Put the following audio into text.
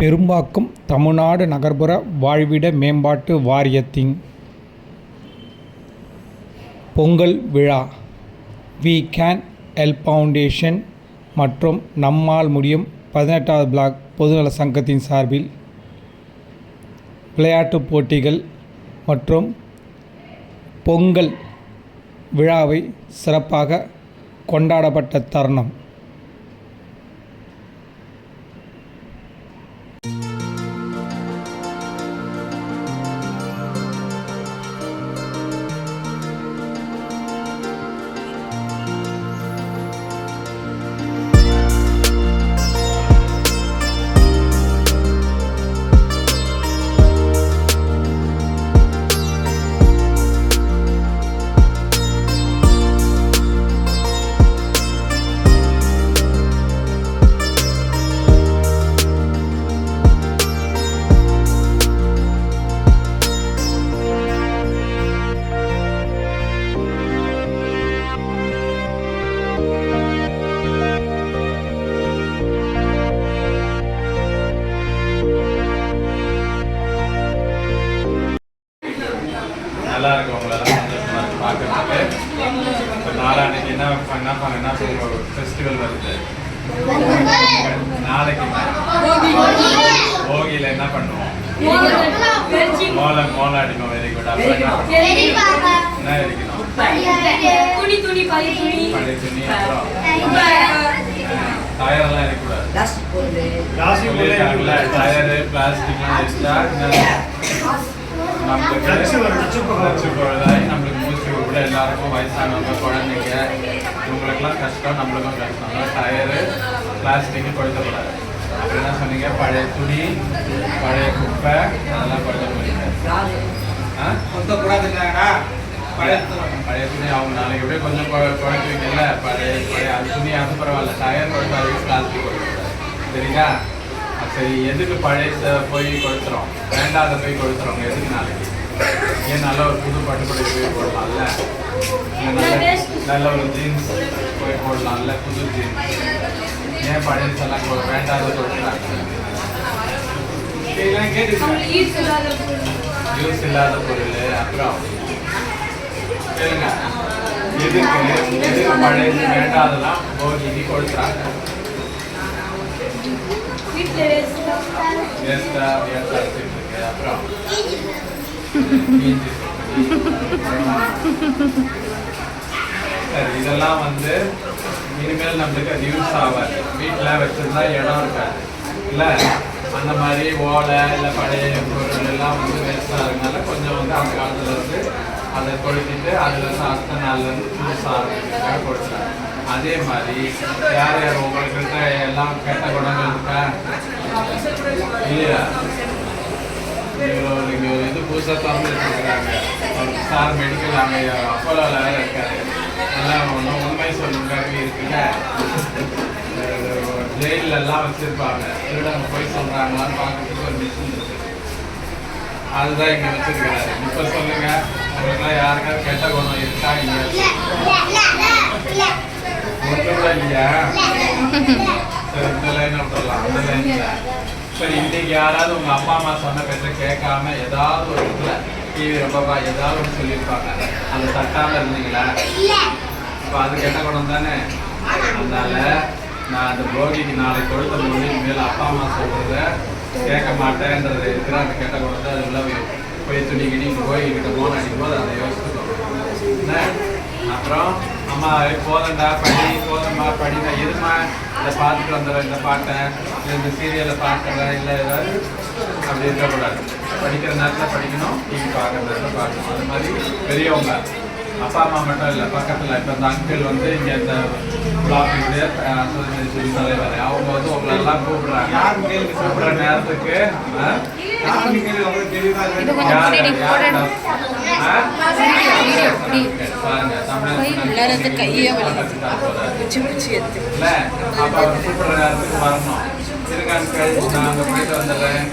பெரும்பாக்கம் தமிழ்நாடு நகர்ப்புற வாழ்விட மேம்பாட்டு வாரியத்தின் பொங்கல் விழா வி கேன் ஹெல்ப் ஃபவுண்டேஷன் மற்றும் நம்மால் முடியும் 18வது பிளாக் பொதுநல சங்கத்தின் சார்பில் விளையாட்டுப் போட்டிகள் மற்றும் பொங்கல் விழாவை சிறப்பாக கொண்டாடப்பட்ட தருணம். நல்லா இருக்கும் உங்களெல்லாம் சந்தோஷமாக பார்க்கறதுக்கு. இப்போ நாளான்னைக்கு என்ன பண்ணேன்னா ஒரு ஃபெஸ்டிவல் வருது. நாளைக்கு போகியில் என்ன பண்ணுவோம்? மோளம் அடிக்கும். Very good. அப்புறம் என்ன எரிக்கணும்? பழைய துணி. அப்புறம் டயரெல்லாம் இருக்கக்கூடாது. டயரு பிளாஸ்டிக்லாம் எரிச்சா நம்மளுக்கு மூச்சு விட எல்லாருக்கும் வயசானவங்க குழந்தைங்க இவங்களுக்கெல்லாம் கஷ்டம், நம்மளுக்கும் கஷ்டம். டயரு பிளாஸ்டிக்கு கொளுத்தக்கூடாது. அப்படி என்ன சொன்னீங்க? பழைய துணி, பழைய குப்பை அதெல்லாம் கொளுத்த போறீங்க. பழைய துணி அவங்க நாளைக்கு எப்படியும் கொஞ்சம் குழக்குவீங்கல்ல. பழைய அது துணி அது பரவாயில்ல. டயர் கொளுத்தாது, பிளாஸ்டிக் கொளுத்தாது. சரிங்களா? சரி, எதுக்கு பழைய போய் கொளுத்துறோம்? வேண்டாத போய் கொளுத்துறோம். எதுக்கு நாளைக்கு? ஏன் நல்ல ஒரு புது பட்டுப்படை போய் போடலாம்ல, நல்ல ஒரு ஜீன்ஸ் போய் போடலாம்ல, புது ஜீன்ஸ். ஏன் பழையெல்லாம் வேண்டாத கொளுத்துறாங்க? யூஸ் இல்லாத பொருள். அப்புறம் கேளுங்க, எதுக்கு பழைய வேண்டாதெல்லாம் போகி கொளுத்துறாங்க? அப்புறம் சரி, இதெல்லாம் இனிமேல் நம்மளுக்கு அது யூஸ் ஆகாது. வீட்டில் வச்சிருந்தா இடம் இருக்காது இல்லை? அந்த மாதிரி ஓலை இல்லை பழைய பொருள் எல்லாம் வேஸ்ட் ஆகுறதுனால கொஞ்சம் அந்த காலத்துல அதை கொளுத்திட்டு அதுலேருந்து அடுத்த நாள்லேருந்து புதுசாக ஆகிறதுக்காக கொடுத்துறாங்க. அதே மாதிரி யார் யார் உங்கள்கிட்ட எல்லாம் கெட்ட குணங்கள் இருக்கா இல்லையா? நீங்கள் ஒரு இது புதுசாக திறந்து வச்சுருக்குறாங்க. சார் மெடிக்கல் அங்கே அப்போலோவில் வேலை இருக்காரு. எல்லாம் ஒன்றும் உண்மை சொல்லுங்காக இருக்குல்ல. ஜெயிலெல்லாம் வச்சுருப்பாங்க. திருடங்க போய் சொல்கிறாங்களான்னு பார்க்கறதுக்கு ஒரு மிஷின் இருக்கு. அதுதான் இங்கே வச்சுருக்கிறாரு. இப்போ சொல்லுங்கள், உங்களுக்குலாம் யாருக்காவது கெட்ட குணம் இருக்கா இல்லையா? ஒன்றும் இல்லையா? சரி, இந்த லைன் விட்டுடலாம். அந்த லைன்ல சரி, இன்னைக்கு யாராவது உங்கள் அப்பா அம்மா சொன்ன பேச்சை கேட்காம ஏதாவது ஒரு இடத்துல டிவி ரொம்ப ஏதாவது ஒன்று சொல்லியிருப்பாங்க, அந்த தட்டாமல் இருந்தீங்களா? இப்போ அது கெட்ட குணம் தானே. அதனால நான் அந்த போகிக்கு நாளைக்கு கொடுத்த மொழி மேலே அப்பா அம்மா சொல்கிறத கேட்க மாட்டேன்றது இருக்கிற அந்த கெட்ட குணத்தை அது உள்ள போய் துணிக்கினி போய்கிட்ட போன அடிக்கும் போது அதை யோசிச்சுக்கோ. அப்புறம் அம்மா போதண்டா போதம்மா படினா எதுமா இதை பார்த்துட்டு வந்துடுறேன், இந்த பாட்டை இல்லை இந்த சீரியலை பார்க்குறேன் இல்லை ஏதாவது அப்படி இருக்கக்கூடாது. படிக்கிற நேரத்தில் படிக்கணும், டிவி பார்க்குற நேரத்தில் பார்க்கணும். அது மாதிரி பெரியவங்க அப்பா அம்மா மட்டும் இல்லை, பக்கத்தில் இப்போ இந்த அங்கிள் இங்கே இந்த பிளாக்குடைய அசோசியேஷன் தலைவர் அவங்க உங்களெல்லாம் கூப்பிடுறாங்க. கூப்பிடுற நேரத்துக்கு வரணும். இருக்கான்னு நான் அங்கே போயிட்டு வந்துடுறேன்.